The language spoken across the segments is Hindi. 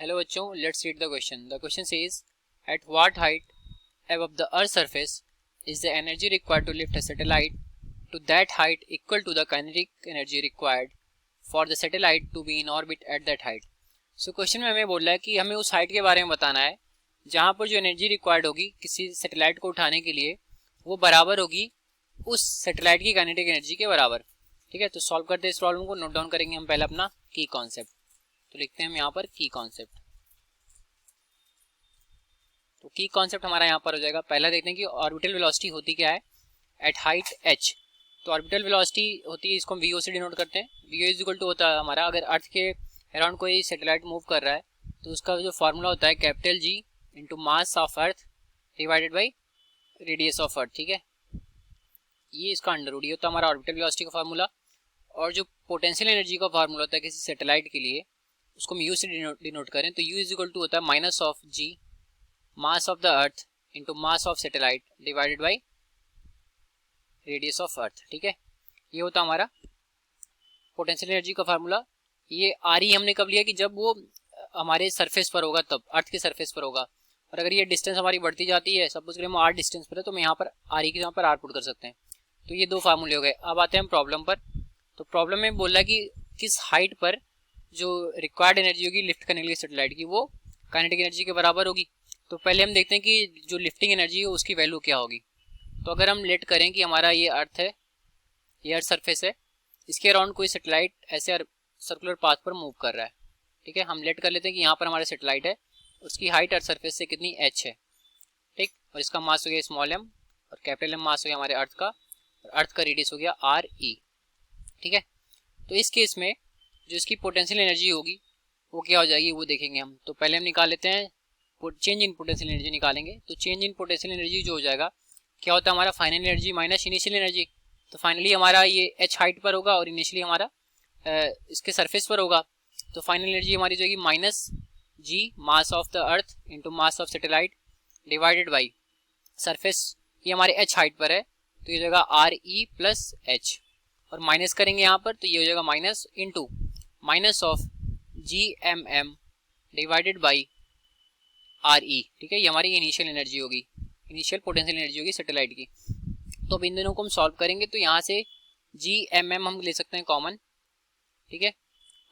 हेलो बच्चों, let's read the question. The question says at what height above the earth's surface is the energy required to lift a satellite to that height equal to the kinetic energy required for the satellite to be in orbit at that height. So question में हमें बोल रहा है कि हमें उस हाइट के बारे में बताना है जहां पर जो एनर्जी रिक्वायर्ड होगी किसी सैटेलाइट को उठाने के लिए वो बराबर होगी उस सैटेलाइट की काइनेटिक एनर्जी के बराबर. ठीक है, तो सॉल्व करते हैं इस प्रॉब्लम को. नोट डाउन करेंगे हम पहले अपना की कॉन्सेप्ट. तो लिखते हैं हम यहाँ पर की कॉन्सेप्ट. तो की कॉन्सेप्ट हमारा यहाँ पर हो जाएगा. पहला देखते हैं कि ऑर्बिटल वेलोसिटी होती क्या है एट हाइट h. तो ऑर्बिटल वेलोसिटी होती है, इसको हम vo से डिनोट करते हैं. vo इज इक्वल टू होता है हमारा, अगर अर्थ के अराउंड कोई सैटेलाइट मूव कर रहा है तो उसका जो फार्मूला होता है capital G into mass of earth divided by radius of earth. ठीक है, ये इसका अंडर रूट, ये होता है हमारा ऑर्बिटल वेलोसिटी का फार्मूला. और जो पोटेंशियल एनर्जी का फार्मूला होता है किसी सैटेलाइट के लिए, उसको हम u से डिनोट करें तो u इज इक्वल टू होता है minus of G mass of the earth into mass of satellite divided by radius of earth. ठीक है, ये होता हमारा पोटेंशियल एनर्जी का फार्मूला. ये आर ई हमने कब लिया कि जब वो हमारे सरफेस पर होगा, तब अर्थ के सरफेस पर होगा. और अगर ये डिस्टेंस हमारी बढ़ती जाती है, सपोज करें हम आर डिस्टेंस पर है, तो मैं यहाँ पर आर ई के यहाँ पर आर पुट कर सकते हैं. तो ये दो फार्मूले हो गए. अब आते हैं हम प्रॉब्लम पर. तो प्रॉब्लम में बोल रहा है कि किस हाइट पर जो रिक्वायर्ड एनर्जी होगी लिफ्ट करने के लिए सैटेलाइट की, वो काइनेटिक एनर्जी के बराबर होगी. तो पहले हम देखते हैं कि जो लिफ्टिंग एनर्जी है उसकी वैल्यू क्या होगी. तो अगर हम लेट करें कि हमारा ये अर्थ है, ये अर्थ सरफेस है, इसके अराउंड कोई सैटेलाइट ऐसे सर्कुलर पाथ पर मूव कर रहा है. ठीक है, हम लेट कर लेते हैं कि यहाँ पर हमारा सैटेलाइट है, उसकी हाइट अर्थ सरफेस से कितनी h है. ठीक, और इसका मास हो गया स्मॉल m और कैपिटल m मास हो गया हमारे अर्थ का, और अर्थ का रेडियस हो गया r e. ठीक है, तो इस केस में जो इसकी पोटेंशियल एनर्जी होगी वो क्या हो जाएगी वो देखेंगे हम. तो पहले हम निकाल लेते हैं चेंज इन पोटेंशियल एनर्जी निकालेंगे. तो चेंज इन पोटेंशियल एनर्जी जो हो जाएगा, क्या होता है हमारा final energy minus initial energy. तो फाइनली हमारा ये h हाइट पर होगा और इनिशियली हमारा इसके सरफेस पर होगा. तो फाइनल एनर्जी हमारी जो होगी minus g mass of the earth into mass of satellite divided by surface, ये हमारे h हाइट पर है तो ये हो जाएगा आर ई प्लस एच. और माइनस करेंगे यहाँ पर तो ये हो जाएगा minus into minus of G M M divided by R E. ठीक है, ये हमारी इनिशियल एनर्जी होगी, इनिशियल पोटेंशियल एनर्जी होगी सैटेलाइट की. तो अब इन दोनों को हम सॉल्व करेंगे तो यहाँ से जी एम एम हम ले सकते हैं कॉमन. ठीक है,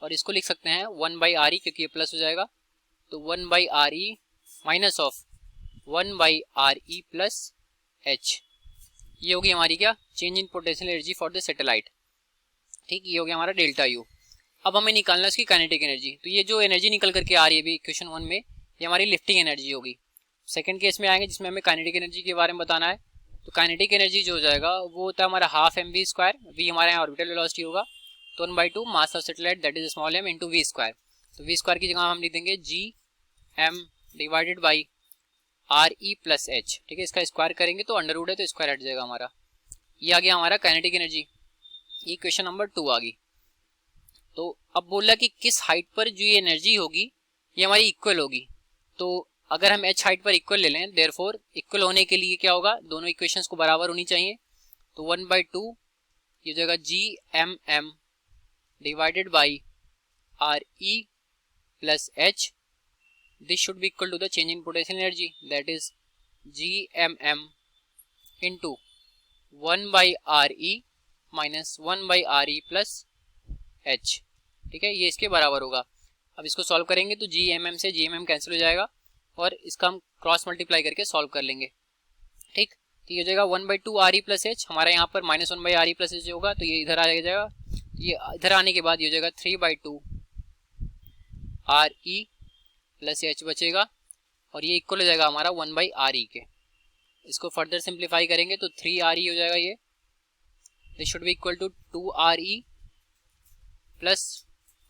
और इसको लिख सकते हैं 1 बाई आर ई, क्योंकि ये प्लस हो जाएगा. तो 1 by R E minus of 1 by R E plus H. ये होगी हमारी क्या change in potential energy for the satellite. ठीक, ये हो गया हमारा डेल्टा यू. अब हमें निकालना है उसकी काइनेटिक एनर्जी. तो ये जो एनर्जी निकल करके आ रही है अभी इक्वेशन 1 में, ये हमारी लिफ्टिंग एनर्जी होगी. सेकंड केस में आएंगे जिसमें हमें काइनेटिक एनर्जी के बारे में बताना है. तो काइनेटिक एनर्जी जो हो जाएगा वो होता है हमारा half M V square. V हमारे यहाँ ऑर्बिटल वेलोसिटी होगा, तो 1/2 mass of satellite that is small M into V square. तो वी स्क्वायर की जगह हम लिख देंगे G M divided by R E plus H. ठीक है, इसका स्क्वायर करेंगे तो अंडर रूट है तो स्क्वायर हट जाएगा हमारा. ये आ गया हमारा काइनेटिक एनर्जी. ये क्वेश्चन नंबर 2 आ गई. तो अब बोल रहा कि किस हाइट पर जो ये एनर्जी होगी ये हमारी इक्वल होगी. तो अगर हम h हाइट पर इक्वल ले लें, देयरफॉर इक्वल होने के लिए क्या होगा, दोनों इक्वेशंस को बराबर होनी चाहिए. तो 1/2 ये हो जाएगा G M M divided by R E plus H. This should be equal to the change in potential energy that is G M M into 1 by R E minus 1 by R E plus H. ठीक है, ये इसके बराबर होगा. अब इसको सॉल्व करेंगे तो जी एम एम से जी एम एम कैंसिल हो जाएगा और इसका हम क्रॉस मल्टीप्लाई करके सॉल्व कर लेंगे. ठीक, तो ये हो जाएगा 1/2 आर ई प्लस एच. हमारा यहाँ पर minus 1 by R E plus H होगा तो ये इधर आ जाएगा. ये इधर आने के बाद ये हो जाएगा 3/2 आर ई प्लस एच बचेगा और ये इक्वल हो जाएगा हमारा 1 बाई आर ई के. इसको फर्दर सिंप्लीफाई करेंगे तो 3 आर ई हो जाएगा. ये this should be equal to 2 R E plus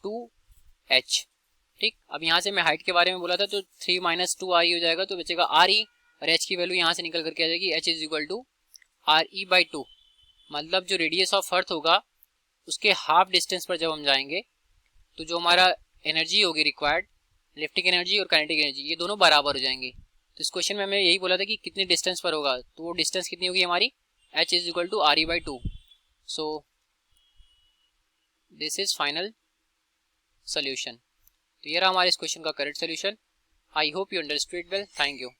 2h. ठीक, अब यहाँ से मैं हाइट के बारे में बोला था तो 3 माइनस 2 आर ई हो जाएगा तो बचेगा आर ई, और h की वैल्यू यहाँ से निकल करके आ जाएगी h is equal to R E by 2. मतलब जो रेडियस ऑफ अर्थ होगा उसके हाफ डिस्टेंस पर जब हम जाएंगे तो जो हमारा एनर्जी होगी रिक्वायर्ड, लिफ्टिंग एनर्जी और काइनेटिक एनर्जी, ये दोनों बराबर हो जाएंगी. तो इस क्वेश्चन में हमें यही बोला था कि कितने डिस्टेंस पर होगा, तो वो डिस्टेंस कितनी होगी हमारी h is equal to R E by 2. So this is final solution. तो ये रहा हमारे इस क्वेश्चन का correct solution. I hope you understood well. Thank you.